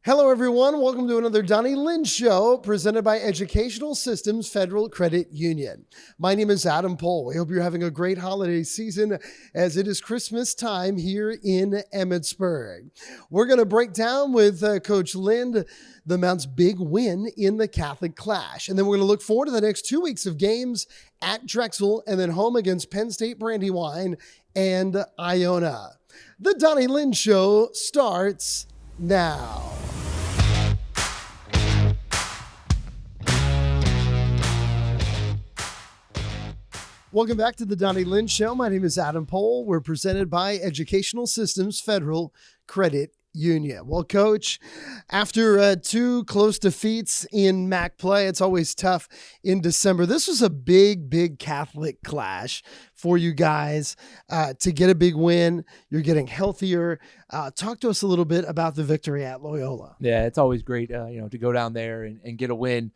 Hello, everyone. Welcome to another Donny Lind Show presented by Educational Systems Federal Credit Union. My name is Adam Pohl. We hope you're having a great holiday season as it is Christmas time here in Emmitsburg. We're going to break down with Coach Lind the Mount's big win in the Catholic Clash. And then we're going to look forward to the next 2 weeks of games at Drexel and then home against Penn State Brandywine and Iona. The Donny Lind Show starts now. Welcome back to the Donny Lind Show. My name is Adam Pohl. We're presented by Educational Systems Federal Credit Union. Well, Coach, after two close defeats in MAC play, it's always tough in December. This was a big Catholic clash for you guys to get a big win. You're getting healthier. Talk to us a little bit about the victory at Loyola. Yeah, it's always great, to go down there and get a win.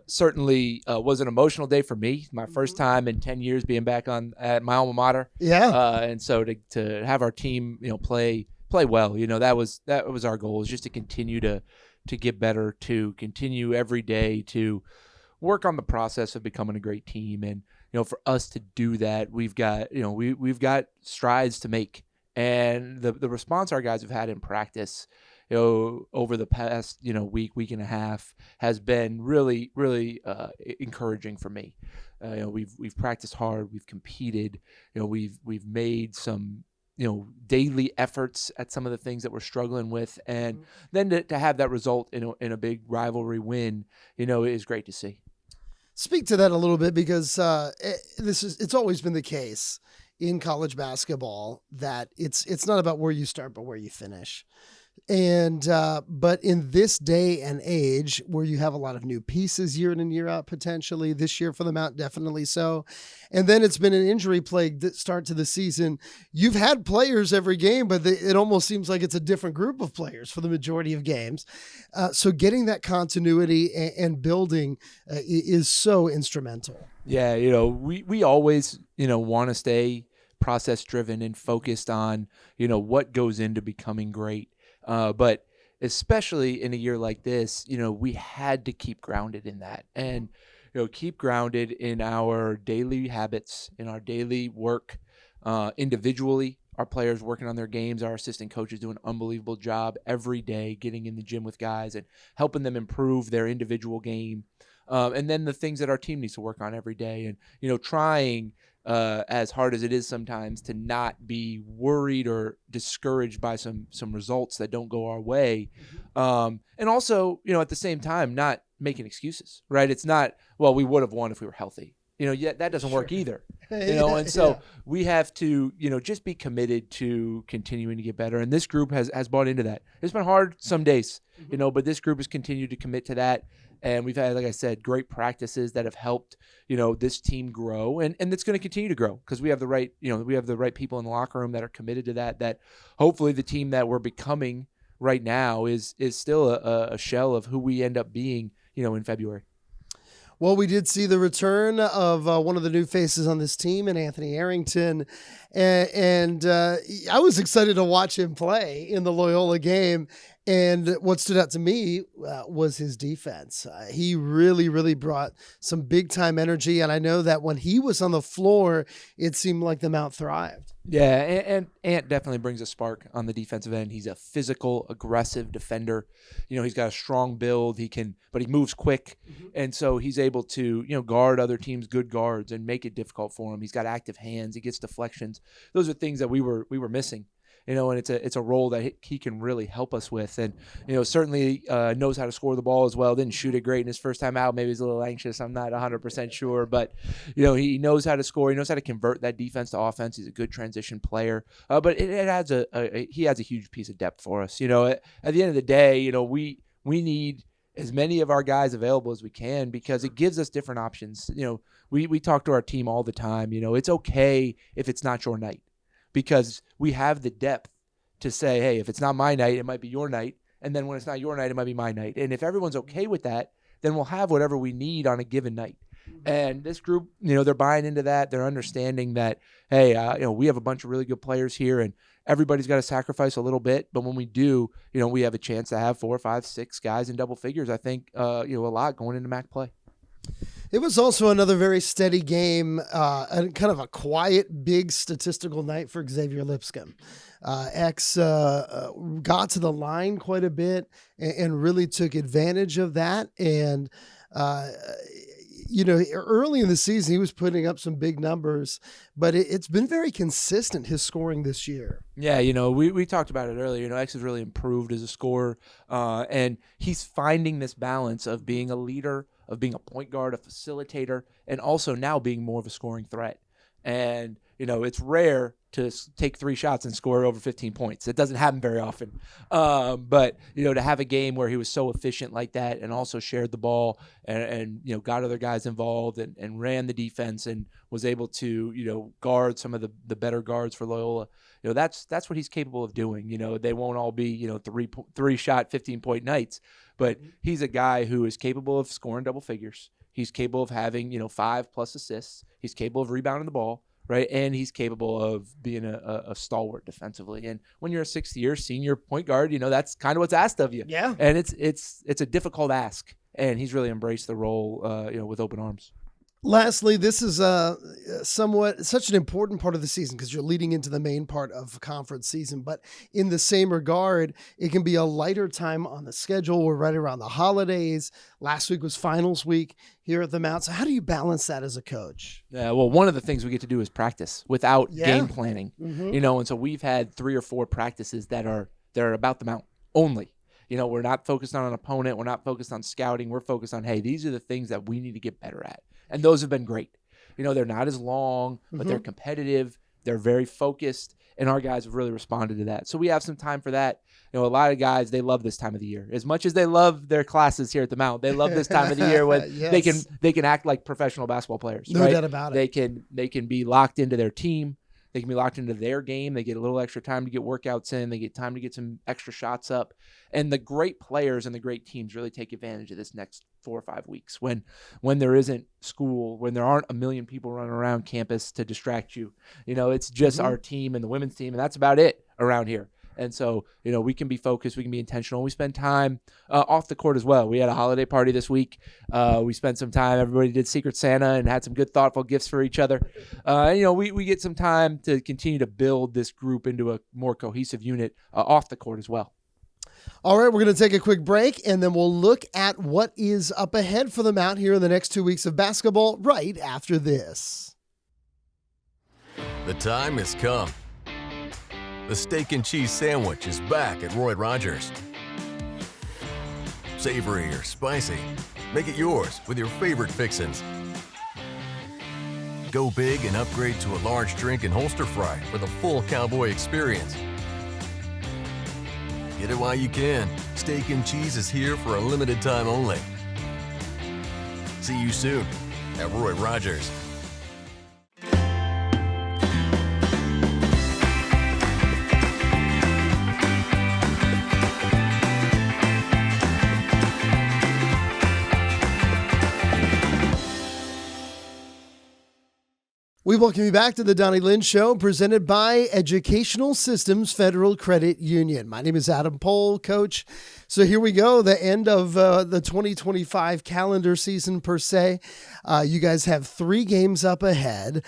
Certainly was an emotional day for me. My first time in 10 years being back at my alma mater. Yeah. And so to have our team, play well, that was our goal, is just to continue to get better, to continue every day to work on the process of becoming a great team. And, for us to do that, we've got strides to make. And the response our guys have had in practice, over the past, week and a half has been really encouraging for me. We've practiced hard, we've competed, we've made some, daily efforts at some of the things that we're struggling with. And then to have that result in a big rivalry win, is great to see. Speak to that a little bit, because it's always been the case in college basketball that it's not about where you start, but where you finish. And but in this day and age where you have a lot of new pieces year in and year out, potentially this year for the Mount, definitely so. And then it's been an injury plagued start to the season. You've had players every game, but it almost seems like it's a different group of players for the majority of games. So getting that continuity and building is so instrumental. Yeah, we always, want to stay process driven and focused on, what goes into becoming great. But especially in a year like this, we had to keep grounded in that and, keep grounded in our daily habits, in our daily work, individually. Our players working on their games, our assistant coaches do an unbelievable job every day getting in the gym with guys and helping them improve their individual game. And then the things that our team needs to work on every day and, trying as hard as it is sometimes to not be worried or discouraged by some results that don't go our way. And also, at the same time, not making excuses, right? It's not, well, we would have won if we were healthy. That doesn't work either, and so we have to, just be committed to continuing to get better. And this group has bought into that. It's been hard some days, but this group has continued to commit to that. And we've had, like I said, great practices that have helped, this team grow, and it's going to continue to grow because we have the right, we have the right people in the locker room that are committed to that hopefully the team that we're becoming right now is still a shell of who we end up being, in February. Well, we did see the return of one of the new faces on this team, in Anthony Arrington, and I was excited to watch him play in the Loyola game. And what stood out to me was his defense. He really brought some big-time energy, and I know that when he was on the floor, it seemed like the Mount thrived. Yeah, and Ant definitely brings a spark on the defensive end. He's a physical, aggressive defender. He's got a strong build. But he moves quick, and so he's able to, guard other teams' good guards and make it difficult for him. He's got active hands. He gets deflections. Those are things that we were missing. And it's a role that he can really help us with. And, certainly knows how to score the ball as well. Didn't shoot it great in his first time out. Maybe he's a little anxious. I'm not 100% sure. But, he knows how to score. He knows how to convert that defense to offense. He's a good transition player. But it adds he has a huge piece of depth for us. At the end of the day, we need as many of our guys available as we can because it gives us different options. We talk to our team all the time. It's okay if it's not your night, because we have the depth to say, hey, if it's not my night, it might be your night. And then when it's not your night, it might be my night. And if everyone's okay with that, then we'll have whatever we need on a given night. And this group, they're buying into that. They're understanding that, hey, we have a bunch of really good players here, and everybody's got to sacrifice a little bit, but when we do, we have a chance to have 4, 5, 6 guys in double figures. I think, a lot going into MAC play. It was also another very steady game, and kind of a quiet, big statistical night for Xavier Lipscomb. X got to the line quite a bit and really took advantage of that. And, early in the season, he was putting up some big numbers, but it's been very consistent, his scoring this year. Yeah, we talked about it earlier. X has really improved as a scorer, and he's finding this balance of being a leader, of being a point guard, a facilitator, and also now being more of a scoring threat. And, it's rare to take 3 shots and score over 15 points. It doesn't happen very often. But, to have a game where he was so efficient like that and also shared the ball and got other guys involved and ran the defense and was able to, guard some of the better guards for Loyola, that's what he's capable of doing. They won't all be, 3-shot, 15-point nights, but he's a guy who is capable of scoring double figures. He's capable of having, 5+ assists. He's capable of rebounding the ball, right? And he's capable of being a stalwart defensively. And when you're a 6th-year senior point guard, that's kind of what's asked of you. Yeah. And it's a difficult ask. And he's really embraced the role, with open arms. Lastly, this is such an important part of the season because you're leading into the main part of conference season. But in the same regard, it can be a lighter time on the schedule. We're right around the holidays. Last week was finals week here at the Mount. So how do you balance that as a coach? Yeah, well, one of the things we get to do is practice without game planning. Mm-hmm. And so we've had 3 or 4 practices that are about the Mount only. We're not focused on an opponent. We're not focused on scouting. We're focused on, hey, these are the things that we need to get better at. And those have been great. They're not as long, but they're competitive. They're very focused, and our guys have really responded to that. So we have some time for that. A lot of guys, they love this time of the year. As much as they love their classes here at the Mount, they love this time of the year when Yes. they can act like professional basketball players. No right? doubt about it. They can be locked into their team. They can be locked into their game. They get a little extra time to get workouts in. They get time to get some extra shots up. And the great players and the great teams really take advantage of this next 4 or 5 weeks when there isn't school, when there aren't a million people running around campus to distract you. It's just our team and the women's team, and that's about it around here. And so, we can be focused, we can be intentional. We spend time off the court as well. We had a holiday party this week. We spent some time, everybody did Secret Santa and had some good, thoughtful gifts for each other. We get some time to continue to build this group into a more cohesive unit off the court as well. All right, we're going to take a quick break, and then we'll look at what is up ahead for the Mount here in the next 2 weeks of basketball right after this. The time has come. The steak and cheese sandwich is back at Roy Rogers. Savory or spicy, make it yours with your favorite fixins. Go big and upgrade to a large drink and holster fry for the full cowboy experience. Get it while you can. Steak and cheese is here for a limited time only. See you soon at Roy Rogers. We welcome you back to the Donny Lind Show, presented by Educational Systems Federal Credit Union. My name is Adam Pohl, Coach. So here we go, the end of the 2025 calendar season per se. You guys have 3 games up ahead.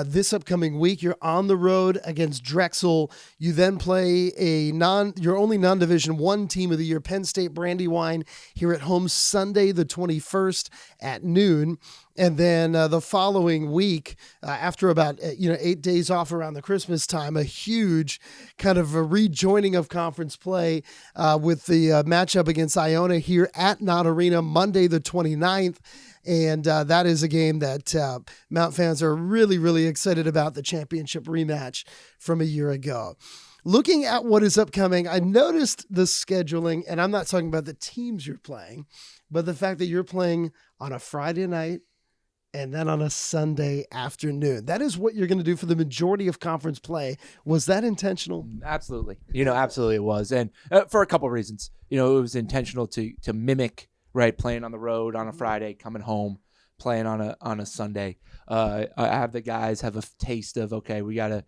This upcoming week, you're on the road against Drexel. You then play your only non-Division I team of the year, Penn State Brandywine, here at home Sunday the 21st at noon. And then the following week, after about 8 days off around the Christmas time, a huge kind of a rejoining of conference play with the matchup against Iona here at Knott Arena Monday the 29th. And that is a game that Mount fans are really, really excited about, the championship rematch from a year ago. Looking at what is upcoming, I noticed the scheduling, and I'm not talking about the teams you're playing, but the fact that you're playing on a Friday night and then on a Sunday afternoon. That is what you're going to do for the majority of conference play. Was that intentional? Absolutely. Absolutely it was. And for a couple of reasons. It was intentional to mimic, right, playing on the road on a Friday, coming home, playing on a Sunday. I have the guys have a taste of, okay, we got to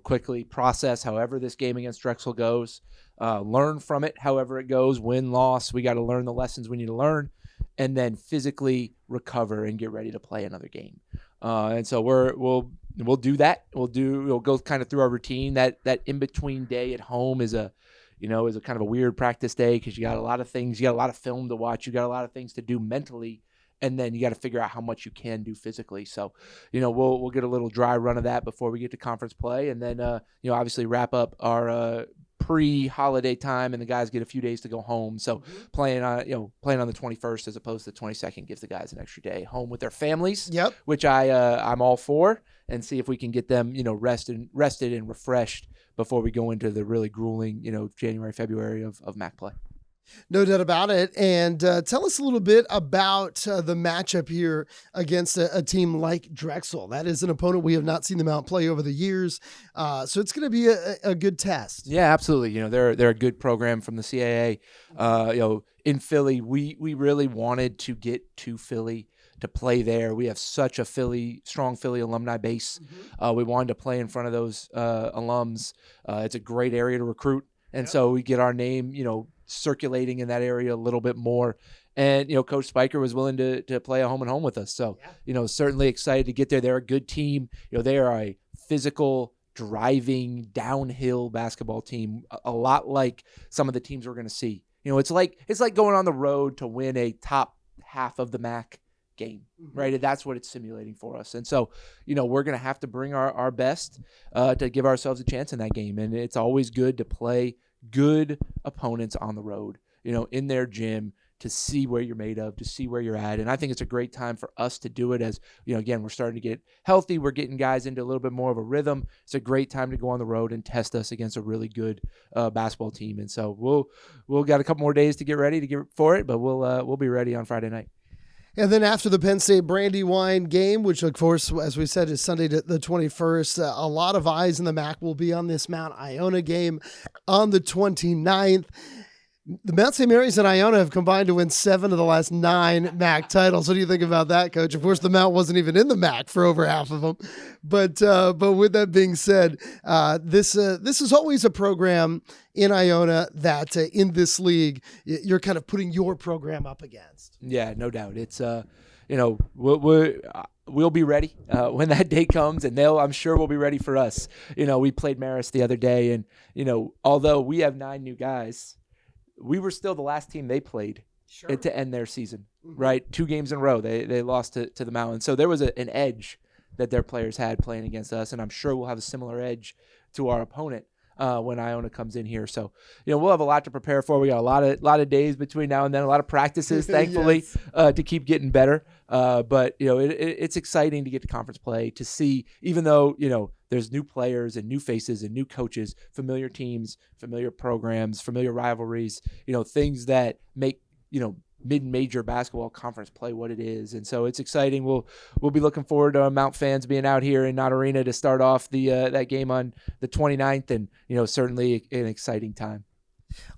quickly process however this game against Drexel goes, learn from it however it goes, win, loss. We got to learn the lessons we need to learn, and then physically recover and get ready to play another game. And so we'll do that. We'll go kind of through our routine. That in between day at home is a kind of a weird practice day because you got a lot of things, you got a lot of film to watch, you got a lot of things to do mentally, and then you got to figure out how much you can do physically. So, we'll get a little dry run of that before we get to conference play, and then obviously wrap up our pre-holiday time, and the guys get a few days to go home. So playing on the 21st as opposed to the 22nd gives the guys an extra day home with their families. Yep. Which I'm all for, and see if we can get them rested and refreshed before we go into the really grueling January, February of MAC play. No doubt about it. And tell us a little bit about the matchup here against a team like Drexel. That is an opponent we have not seen them outplay over the years. So it's going to be a good test. Yeah, absolutely. They're a good program from the CAA. In Philly, we really wanted to get to Philly to play there. We have such a strong Philly alumni base. We wanted to play in front of those alums. It's a great area to recruit. And so we get our name, circulating in that area a little bit more. And, Coach Spiker was willing to play a home and home with us. So, certainly excited to get there. They're a good team. They are a physical, driving, downhill basketball team, a lot like some of the teams we're going to see. It's like going on the road to win a top half of the MAC game, right? And that's what it's simulating for us. And so, we're going to have to bring our best to give ourselves a chance in that game. And it's always good to play good opponents on the road, in their gym, to see where you're made of, to see where you're at. And I think it's a great time for us to do it as, again, we're starting to get healthy. We're getting guys into a little bit more of a rhythm. It's a great time to go on the road and test us against a really good basketball team. And so we'll got a couple more days to get ready to get for it, but we'll be ready on Friday night. And then after the Penn State Brandywine game, which of course, as we said, is Sunday the 21st, a lot of eyes in the MAC will be on this Mount Iona game on the 29th. The Mount St. Mary's and Iona have combined to win 7 of the last 9 MAC titles. What do you think about that, Coach? Of course, the Mount wasn't even in the MAC for over half of them. But with that being said, this is always a program in Iona that in this league, you're kind of putting your program up against. Yeah, no doubt. It's, we'll be ready when that day comes, and I'm sure will be ready for us. We played Marist the other day, and, although we have 9 new guys, we were still the last team they played to end their season, right? 2 games in a row. They lost to the Mountain. So there was an edge that their players had playing against us, and I'm sure we'll have a similar edge to our opponent when Iona comes in here. So, we'll have a lot to prepare for. We got a lot of days between now and then, a lot of practices, thankfully, to keep getting better. But, it's exciting to get to conference play, to see, even though, there's new players and new faces and new coaches, familiar teams, familiar programs, familiar rivalries, things that make, mid-major basketball conference play what it is. And so it's exciting. We'll be looking forward to Mount fans being out here in Knott Arena to start off that game on the 29th, and, certainly an exciting time.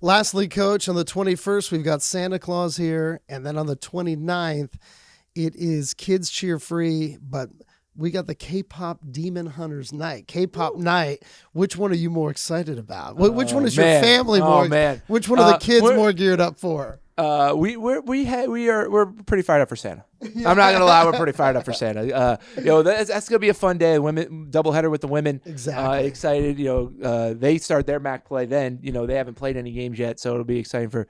Lastly, Coach, on the 21st, we've got Santa Claus here. And then on the 29th, it is Kids Cheer Free, but we got the K-pop Demon Hunters night. K-pop night. Which one are you more excited about? Which one is your family more? Which one are the kids more geared up for? We're pretty fired up for Santa. I'm not gonna lie, we're pretty fired up for Santa. That's gonna be a fun day. Women doubleheader with the women. Exactly. Excited. They start their MAC play then. They haven't played any games yet, so it'll be exciting for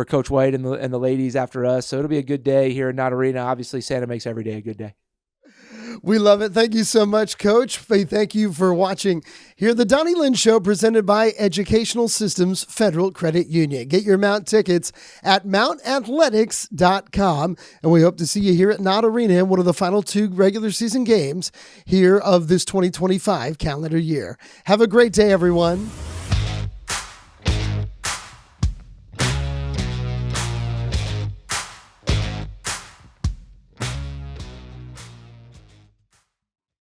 Coach White and the ladies after us. So it'll be a good day here in Knott Arena. Obviously, Santa makes every day a good day. We love it. Thank you so much, Coach. Thank you for watching here the Donny Lind Show, presented by Educational Systems Federal Credit Union. Get your Mount tickets at mountathletics.com, and we hope to see you here at Knott Arena in one of the final 2 regular season games here of this 2025 calendar year. Have a great day, everyone.